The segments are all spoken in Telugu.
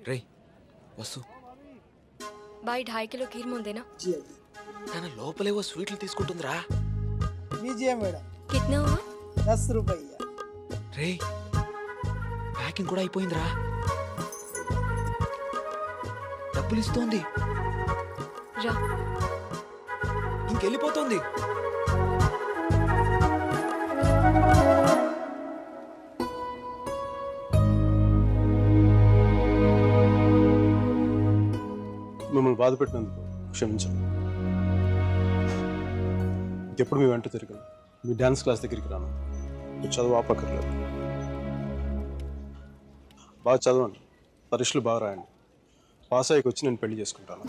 రే వసు भाई 2.5 किलो खीर मोल देना। తన లోపలేవో స్వీట్లు తీసుకుంటుందిరా. लीजिए मैडम, कितना हुआ? 10 रुपया। రే ప్యాకింగ్ కూడా అయిపోయిందిరా. డబ్బులు ఇస్తోంది, रा ఇంకెళ్ళిపోతుంది. మిమ్మల్ని బాధ పెట్టినందుకు క్షమించండి. ఎప్పుడు మీ వెంట తిరిగాను, మీ డ్యాన్స్ క్లాస్ దగ్గరికి రాను. మీరు చదువు ఆపక్కర్లేదు, బాగా చదవండి, పరీక్షలు బాగా రాయండి. పాస్ అయ్యకి వచ్చి నేను పెళ్లి చేసుకుంటాను.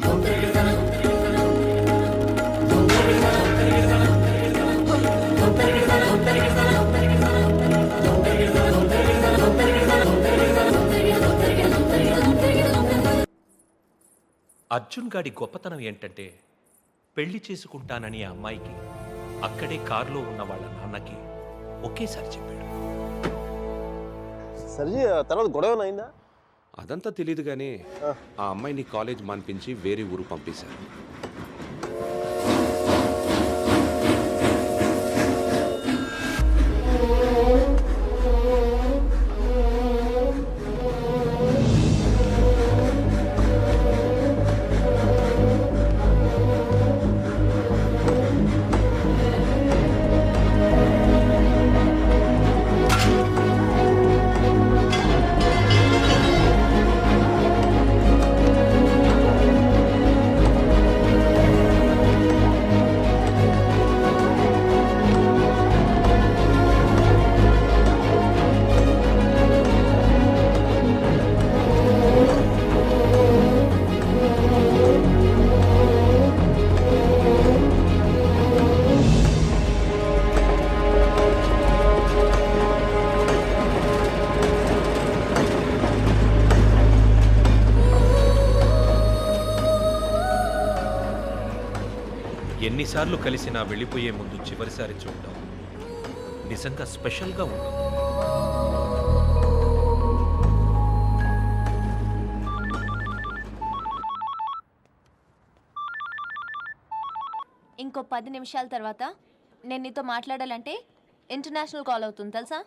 అర్జున్ గాడి గొప్పతనం ఏంటంటే పెళ్లి చేసుకుంటానని ఆ అమ్మాయికి అక్కడే కారులో ఉన్న వాళ్ళ నాన్నకి ఒకేసారి చెప్పాడు. సరే, తర్వాత గొడవ అయిందా? అదంతా తెలియదు కానీ ఆ అమ్మాయిని కాలేజ్ మాన్పించి వేరే ఊరు పంపేశారు. ఎన్నిసార్లు కలిసినా వెళ్ళిపోయే ముందు చివరిసారి చూడటం నిజంగా స్పెషల్గా ఉంటుంది. ఇంకో 10 నిమిషాల తర్వాత నేను నీతో మాట్లాడాలంటే ఇంటర్నేషనల్ కాల్ అవుతుంది తెలుసా?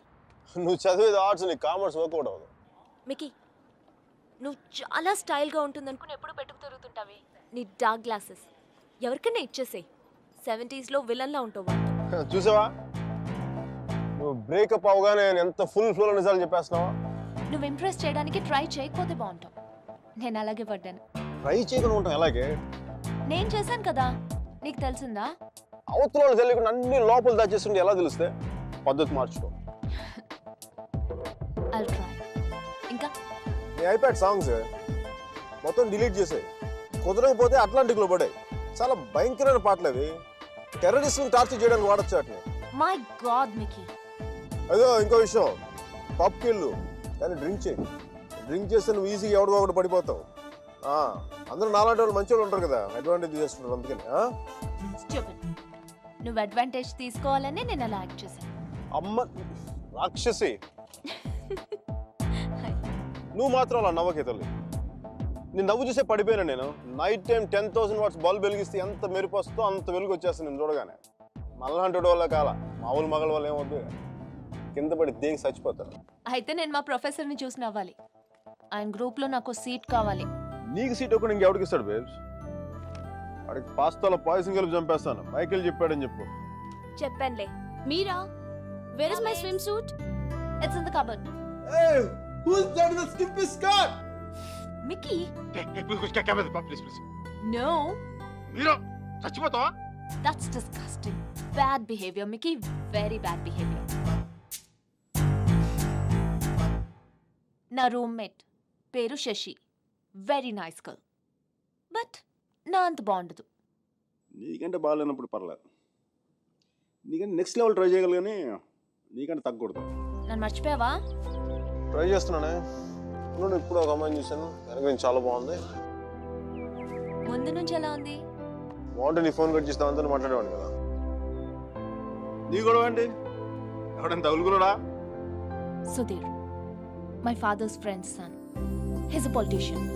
నువ్వు చదివేది ఆర్ట్స్, నీకు కామర్స్ వర్కౌట్ అవ్వదు. మికీ నువ్వు చాలా స్టైల్గా ఉంటుందనుకుని ఎప్పుడు పెట్టుకు తిరుగుతుంటావి. నీ డార్క్ గ్లాసెస్ ఎవరికైనా ఇచ్చేసేయ్. 70s విలన్లా ఉంటావు. చూసావా, నువ్వు బ్రేకప్ అవగానే ఎంత ఫుల్ ఫ్లోలో నిజాలు చెప్పేస్తున్నావా? నువ్వు ఇంప్రెస్ చేయడానికి ట్రై చేయకపోతే బాగుంటావు. నేను అలాగే పడ్డాను. ట్రై చేయకుండా ఉంటాం ఎలాగే? నేను చేశాను కదా, నీకు తెలిసిందా? అవతల వాళ్ళు తెలియకుండా అన్ని లోపల దాచేస్తుంటే ఎలా తెలిస్తే? పద్ధతి మార్చుకో. I'll try. ఇంకా నీ ఐప్యాడ్ సాంగ్స్ మొత్తం డిలీట్ చేసే. కుదరకపోతే అట్లాంటిక్లో పడే. చాలా భయంకరమైన పాటలు అవి. టెర్రరిస్టులను టార్చర్ చేయడానికి వాడచ్చు వాటిని. My God Mickey. అదో ఇంకో విషయం, పబ్కి వెళ్ళు కానీ డ్రింక్ చేయి. డ్రింక్ చేస్తే నువ్వు ఈజీగా ఎవడో ఒకటి పడిపోతావు. అందరూ నాలాంటి వాళ్ళు మంచి వాళ్ళు ఉంటారు కదా, అడ్వాంటేజ్ చేస్తుంటారు. అందుకని Stupid. నువ్వు అడ్వాంటేజ్ తీసుకోవాలని నేను అలా యాక్ట్ చేశాను. అమ్మ రాక్షసి, నువ్వు మాత్రం అలా నవ్వకే తల్లి. నేను నవ్వు చూసే పడిపోయినా. నేను నైట్ టైం 10,000 వాట్స్ బల్బ్ వెలిగిస్తే ఎంత మెరుపు వస్తుందో అంత వెలుగు వచ్చేస్తాను నేను చూడగానే. మళ్ళంటి వల్ల కాల మామూలు మగల వల్ల ఏమవుద్దు, కింద పడి దేనికి చచ్చిపోతారు. అయితే నేను మా ప్రొఫెసర్ని చూసి నవ్వాలి. ఆయన గ్రూప్లో నాకు సీట్ కావాలి. నీకు సీట్ ఒకటి ఇంకెవడికి ఇస్తాడు బేబ్స్? వాడికి పాస్తాలో పాయసం కలిపి చంపేస్తాను. మైకేల్ చెప్పాడని చెప్పు. చెప్పానులే. Meera, where is my swim suit? It's in the cupboard. Who's that in the skimpy skirt? Mickey. Please. No. Mira, చచ్చిపోతావా? That's disgusting. Bad behavior, Mickey. Very bad behavior. నా రూమ్మేట్ పేరు Shashi. Very nice girl. But నా అంత బాగుండదు. నీకంటే బాగాలేనప్పుడు పర్లేదు. నీకంటే నెక్స్ట్ లెవెల్ ట్రై చేయగలరు కానీ నీకంటే తగ్గకూడదు. నన్ను మర్చిపోయావా? ట్రై చేస్తున్నానే. ఇప్పుడు ఒక అమ్మాయిని చూశాను, వెనక నుంచి చాలా బాగుంది. ముందు నుంచి ఎలా ఉంది? బాగుంటే నీ ఫోన్ కట్ చేసి దాంతో మాట్లాడేవాడు కదా. నీ గొడవ ఏంటి? ఎవడైనా తగులుకున్నాడా? Sudheer, my father's friend's son. His a politician.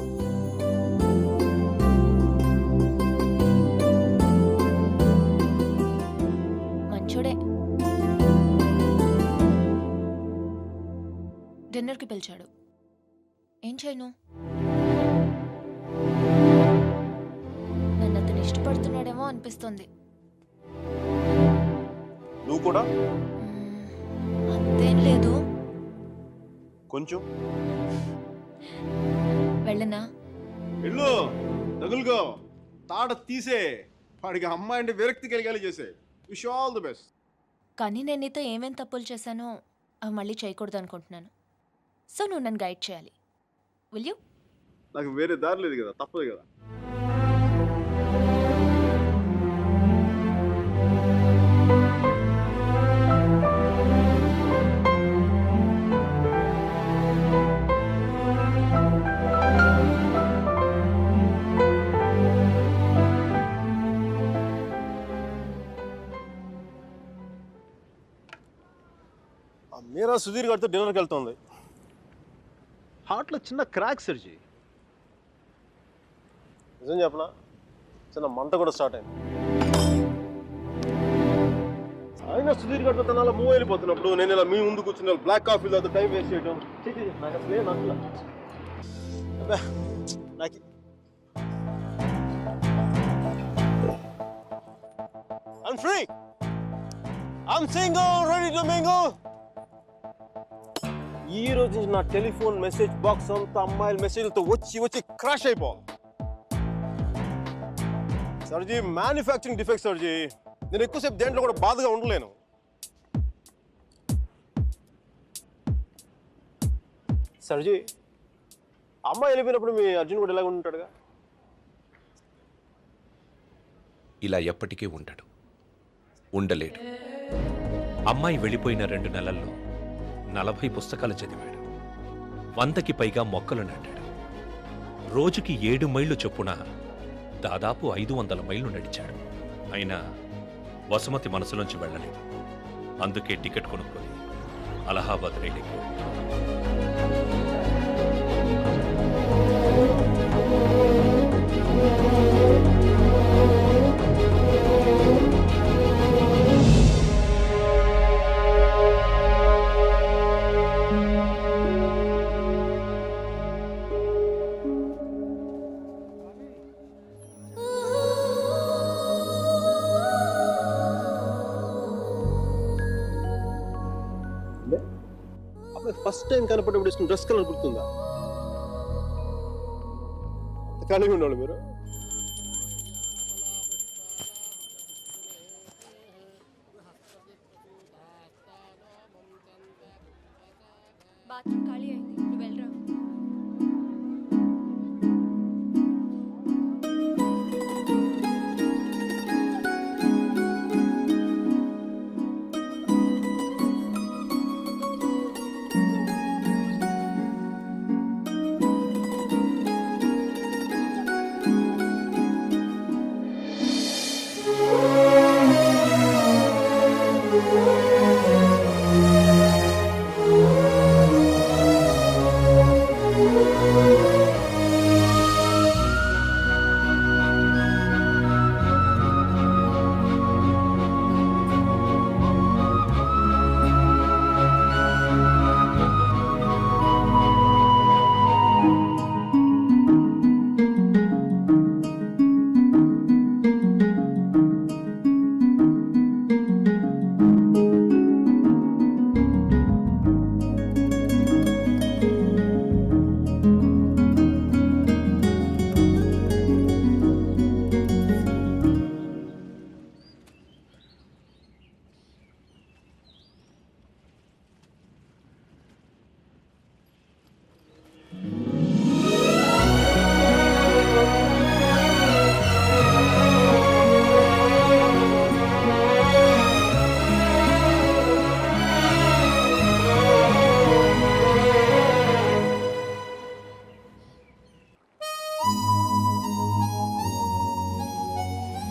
మంచోడే. డిన్నర్కి పిలిచాడు. ఏం చేయను? నన్ను అతను ఇష్టపడుతున్నాడేమో అనిపిస్తుంది. నువ్వు కూడా అంతేం లేదు. కొంచెం వెళ్ళనా? వెళ్ళు, తగులుకో, తాట తీసే, వాడికి అమ్మాయి అంటే విరక్తి కలిగేలా చేసే. Wish all the best. కానీ నేను నీతో ఏమేం తప్పులు చేశానో అవి మళ్ళీ చేయకూడదు అనుకుంటున్నాను. సో నువ్వు నన్ను గైడ్ చేయాలి. Will you? నాకు వేరే దారి లేదు కదా, తప్పదు కదా. మీరా సుధీర్ గారితో డిన్నర్కి వెళ్తుంది. హార్ట్లో చిన్న క్రాక్ సర్జీ. నిజం చెప్పనా, చిన్న మంట కూడా స్టార్ట్ అయింది. అయినా సుధీర్ గారితో తన మూవ్ వెళ్ళిపోతున్నప్పుడు నేను ఇలా మీ ముందు కూర్చున్న బ్లాక్ కాఫీలో టైం వేస్ట్ చేయడం నాకు అసలే నచ్చలా. నాకు I'm free. I'm single, ready to mingle. ఈ రోజు నుంచి నా టెలిఫోన్ మెసేజ్ బాక్స్ అంతా అమ్మాయిల మెసేజ్లతో వచ్చి వచ్చి క్రాష్ అయిపోవాలి. సర్జీ, మ్యానుఫ్యాక్చరింగ్ డిఫెక్ట్ సర్జీ. నేను ఎక్కువసేపు దేంట్లో కూడా బాధగా ఉండలేను. సర్జీ, అమ్మాయి వెళ్ళిపోయినప్పుడు మీ అర్జున్ కూడా ఇలాగ ఉంటాడుగా? ఇలా ఎప్పటికీ ఉండడు, ఉండలేడు. అమ్మాయి వెళ్ళిపోయిన 2 నెలల్లో 40 పుస్తకాలు చదివాడు, 100కి పైగా మొక్కలు నాటాడు. రోజుకి 7 మైళ్ళు చొప్పున దాదాపు 500 మైళ్ళు నడిచాడు. అయినా వసుమతి మనసులోంచి వెళ్ళలేదు. అందుకే టికెట్ కొనుక్కొని అలహాబాద్ రైలుకి ఫస్ట్ టైం కనపడేప్పుడు ఇష్టం డ్రెస్ కలర్ గుర్తుందా? కలిగి ఉండాలి మీరు. బాత్రూమ్ ఖాళీ అయింది, నువ్వు వెళ్ళరా.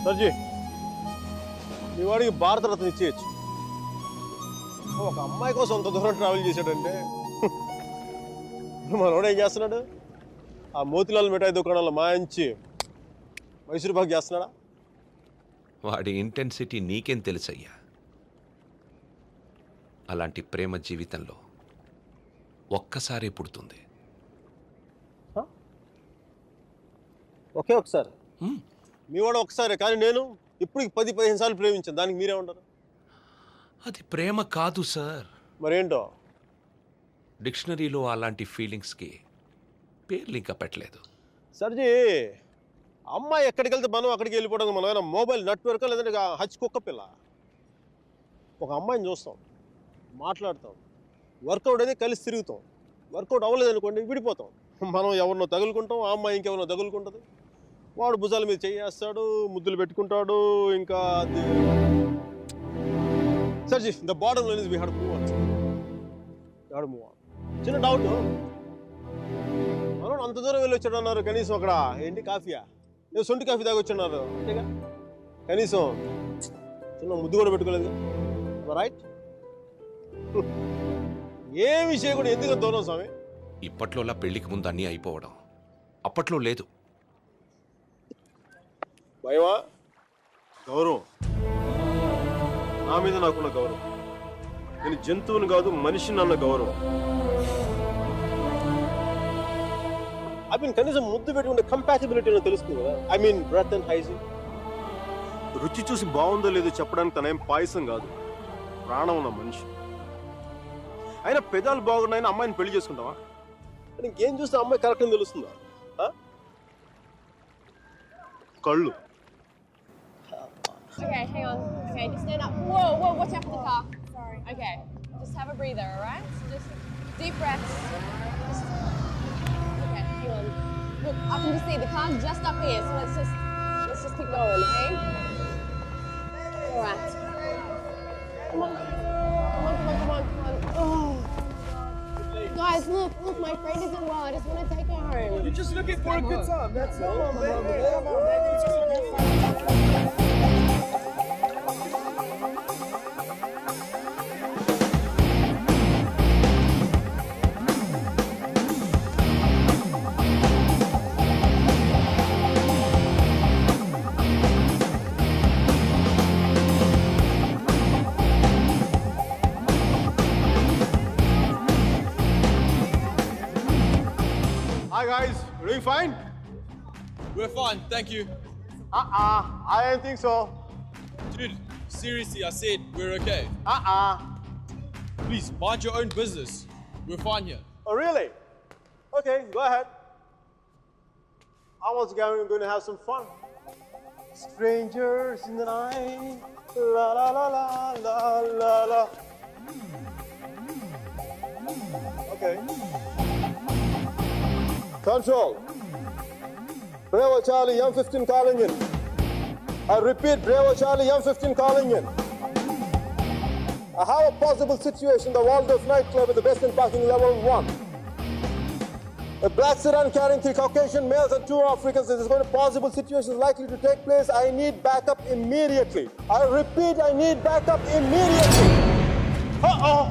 సర్జీ, మీ వాడికి భారతరత్న ఇచ్చేయచ్చు. ఒక అమ్మాయి కోసం అంత దూరం ట్రావెల్ చేశాడంటే మనోడు ఏం చేస్తున్నాడు? ఆ మోతిలాల్ మిఠాయి దుకాణంలో మంచి మైసూర్ పాక్ చేస్తున్నాడా? వాడి ఇంటెన్సిటీ నీకేం తెలుసయ్యా? అలాంటి ప్రేమ జీవితంలో ఒక్కసారే పుడుతుంది. ఒకే ఒకసారి మీ వాడు ఒకసారి, కానీ నేను ఇప్పుడు 10-15 సార్లు ప్రేమించాను. దానికి మీరే ఉంటారు? అది ప్రేమ కాదు సార్. మరేంటో? డిక్షనరీలో అలాంటి ఫీలింగ్స్కి పేర్లు ఇంకా పెట్టలేదు. సర్జీ, అమ్మాయి ఎక్కడికి వెళ్తే మనం అక్కడికి వెళ్ళిపోవడం. మనం ఏమైనా మొబైల్ నెట్వర్క్ లేదంటే హచ్ కుక్క పిల్ల. ఒక అమ్మాయిని చూస్తాం, మాట్లాడతాం, వర్కౌట్ అయితే కలిసి తిరుగుతాం. వర్కౌట్ అవ్వలేదు అనుకోండి, విడిపోతాం. మనం ఎవరినో తగులుకుంటాం, ఆ అమ్మాయి ఇంకెవరినో తగులుకుంటుంది. వాడు భుజాల మీద చేయేస్తాడు, ముద్దులు పెట్టుకుంటాడు. ఇంకా సర్జీ, the bottom line is we have to move on. చిన్న డౌట్, మనం అంత దూరం వెళ్ళి వచ్చాడు అన్నారు, కనీసం అక్కడ ఏంటి కాఫీయా, ఏదో సొంటి కాఫీ తాగి వచ్చున్నారు అంతేగా, కనీసం చిన్న ముద్దు కూడా పెట్టుకోలేదు. రైట్? ఏ విషయం కూడా ఎందుకు దూరం స్వామి? ఇప్పట్లోలా పెళ్లికి ముందు అన్నీ అయిపోవడం అప్పట్లో లేదు. భయమా? గౌరవం, నా మీద నాకున్న గౌరవం. నేను జంతువుని కాదు, మనిషిని అన్న గౌరవం. ఐ మీన్ కనీసం ముద్దు పెట్టుకుంటే కంపాటిబిలిటీ తెలుస్తుంది కదా. I mean breath and hygiene. రుచి చూసి బాగుందో లేదో చెప్పడానికి తనేం పాయసం కాదు, ప్రాణం ఉన్న మనిషి. అయినా పెదాలు బాగున్నాయని అమ్మాయిని పెళ్లి చేసుకుంటావా? ఇంకేం చూస్తే అమ్మాయి కరెక్ట్ అని తెలుస్తుందా? కళ్ళు. Okay, hang on. Okay, just stand up. Whoa, watch out for the car. Sorry. Okay, just have a breather, alright? Just deep breaths. Okay, hang on. Look, I can just see the car's just up here, so let's just keep going, okay? Alright. Come on. Oh. Guys, look, my friend isn't well. I just want to take her home. You're just looking for a good time. That's all. Come on, baby. Hi guys, you doing fine? We're fine, thank you. I don't think so. Dude, seriously, I said we're okay. Please, mind your own business. We're fine here. Oh really? Okay, go ahead. I was going to have some fun. Strangers in the night, la la la la la la la. Okay. Control. Bravo Charlie, M15 calling in. I repeat, Bravo Charlie, M15 calling in. I have a possible situation, the Waldorf nightclub with the best in parking level 1. A black sedan carrying 3 Caucasian males and 2 Africans. This is going to possible situations likely to take place. I need backup immediately. I repeat, I need backup immediately. Uh-oh.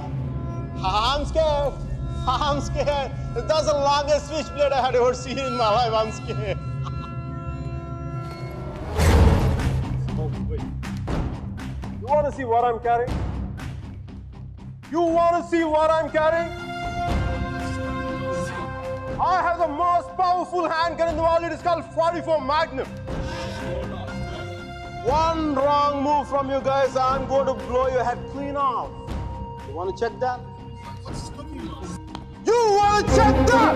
I'm scared. I'm scared. That's the longest switchblade I had ever seen in my life. I'm scared. Oh, wait. You want to see what I'm carrying? You want to see what I'm carrying? I have the most powerful handgun in the world. It is called 44 Magnum. One wrong move from you guys, I'm going to blow your head clean off. You want to check that? You want to check that?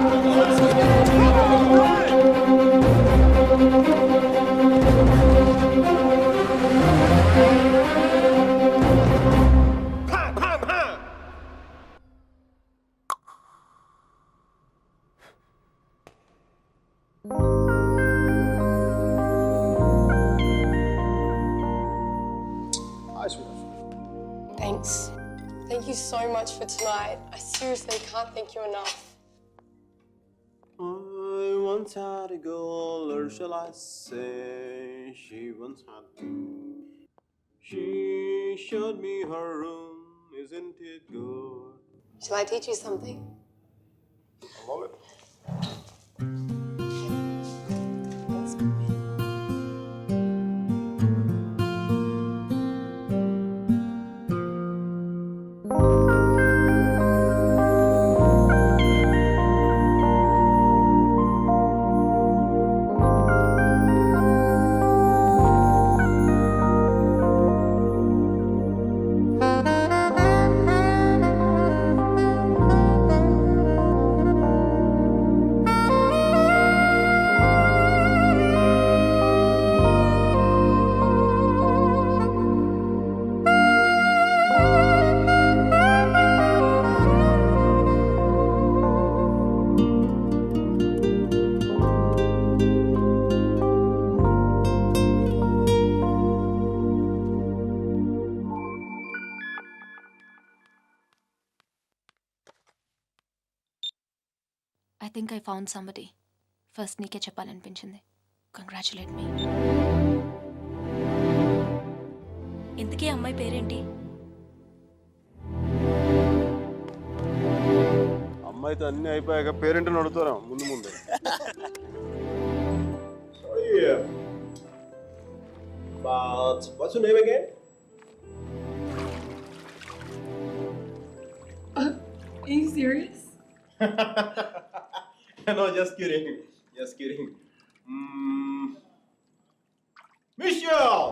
Thanks. Thank you so much for tonight. I seriously can't thank you enough. I once had a girl, or shall I say, she once had two. She showed me her room, isn't it good? Shall I teach you something? I love it. I think I found somebody. First నీకే చెప్పాలనిపించింది. కంగ్రాచులేట్ మీ. ఇంతకీ అమ్మాయి పేరేంటి? అమ్మాయితో అన్నీ అయిపోయాక పేరెంట్ని అడుగుతారా ముందు ముందు. Yeah. But what's your name again? Are you serious? No, just kidding. Just kidding. Michelle!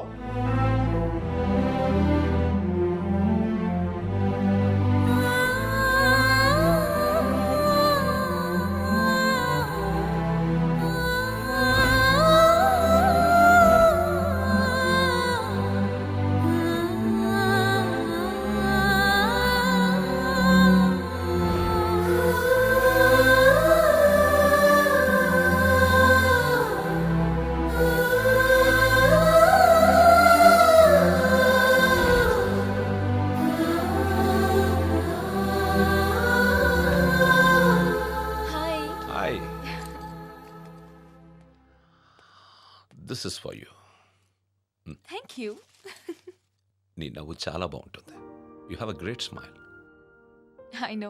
Hi. Hi, this is for you. Thank you. నీ నవ్వు చాలా బాగుంటుంది. You have a great smile. I know.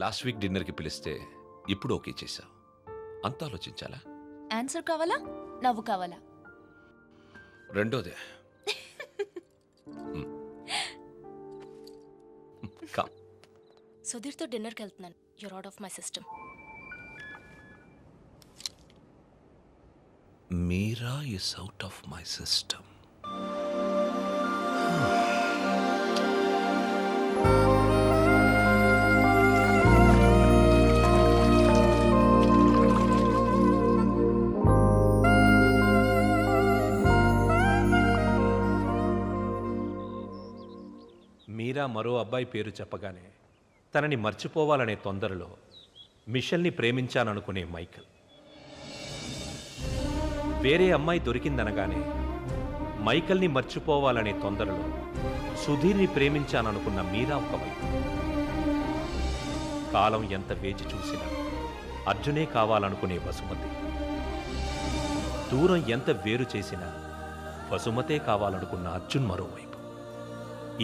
Last week డిన్నర్కి పిలిస్తే ఇప్పుడు ఓకే చేశావు. అంత ఆలోచించాలా? ఆన్సర్ కావాలా, నవ్వు కావాలా? రెండోదే. కమ్. సుధీర్తో డిన్నర్కి వెళ్తున్నాను. You're out of my system. Meera is out of my system. Meera మరో అబ్బాయి పేరు చెప్పగానే తనని మర్చిపోవాలనే తొందరలో మిషెల్ని ప్రేమించాననుకునే మైకల్. వేరే అమ్మాయి దొరికిందనగానే మైకల్ని మర్చిపోవాలనే తొందరలో సుధీర్ని ప్రేమించాననుకున్న మీరా ఒకవైపు. కాలం ఎంత వేచి చూసినా అర్జునే కావాలనుకునే వసుమతి. దూరం ఎంత వేరు చేసినా వసుమతే కావాలనుకున్న అర్జున్ మరోవైపు.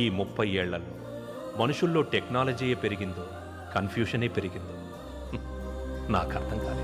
ఈ 30 ఏళ్లలో మనుషుల్లో టెక్నాలజీయే పెరిగిందో, కన్ఫ్యూషనే పెరిగిందో నాకు అర్థం కాలేదు.